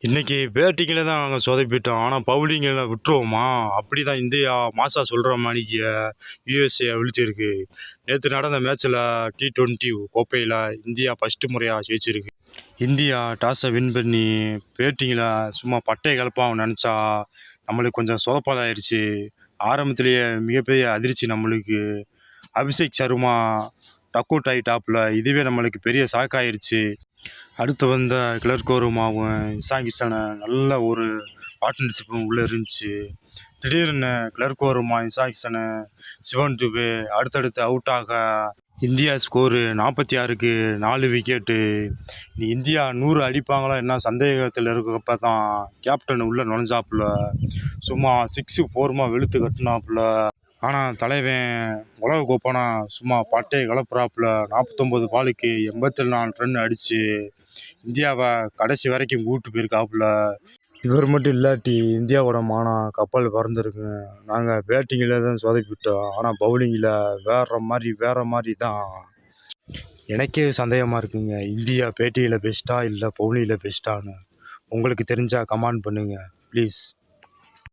இன்னைக்கு பேட்டிங்கில் தான் நாங்கள் சொதப்பிட்டோம். ஆனால் பவுலிங்கில் விட்டுருவோமா? அப்படி தான் இந்தியா மாசா சொல்கிற மாதிரிக்கு யூஎஸ்ஏ விழிச்சிருக்கு. நேற்று நடந்த மேட்ச்சில் T20 கோப்பையில் இந்தியா ஃபஸ்ட்டு முறையாக ஜெயிச்சிருக்கு. இந்தியா டாஸை வின் பண்ணி பேட்டிங்கில் சும்மா பட்டை கிளப்பாக நினச்சா நம்மளுக்கு கொஞ்சம் சொதப்பதாயிருச்சு. ஆரம்பத்திலேயே மிகப்பெரிய அதிர்ச்சி நம்மளுக்கு. அபிஷேக் சர்மா டக் அவுட் ஆகிட்டாப்புல. இதுவே நம்மளுக்கு பெரிய ஷாக்காயிருச்சு. அடுத்து வந்த கிளர்கோருமாவும் இசாங்கிசனை நல்ல ஒரு பார்ட்னர்ஷிப்பும் உள்ளே இருந்துச்சு. திடீர்னு கிளர்கோருமா இசாங்கிசனு சிவன் டுபே அடுத்தடுத்து அவுட் ஆக இந்தியா ஸ்கோரு 46க்கு 4 விக்கெட்டு. நீ இந்தியா 100 அடிப்பாங்களா என்ன சந்தேகத்தில் இருக்கப்ப தான் கேப்டன் உள்ளே நுழைஞ்சாப்புல. சும்மா 6 4 வெளுத்து கட்டினாப்புல. ஆனால் தலைவன் உலக கோப்பானா சும்மா பட்டையை கலப்புறாப்புல. 49 பாலுக்கு 84 ரன் அடித்து இந்தியாவை கடைசி வரைக்கும் கூப்பிட்டு போயிருக்காப்புல. இவர் மட்டும் இல்லாட்டி இந்தியாவோட மானம் கப்பல் பறந்துருக்குங்க. நாங்கள் பேட்டிங்கில் தான் சொதப்பிட்டோம். ஆனால் பவுலிங்கில் வேறு மாதிரி தான். எனக்கே சந்தேகமாக இருக்குங்க, இந்தியா பேட்டியில் பெஸ்ட்டா இல்லை பவுலிங்கில் பெஸ்ட்டான்னு. உங்களுக்கு தெரிஞ்சால் கமெண்ட் பண்ணுங்கள் ப்ளீஸ்.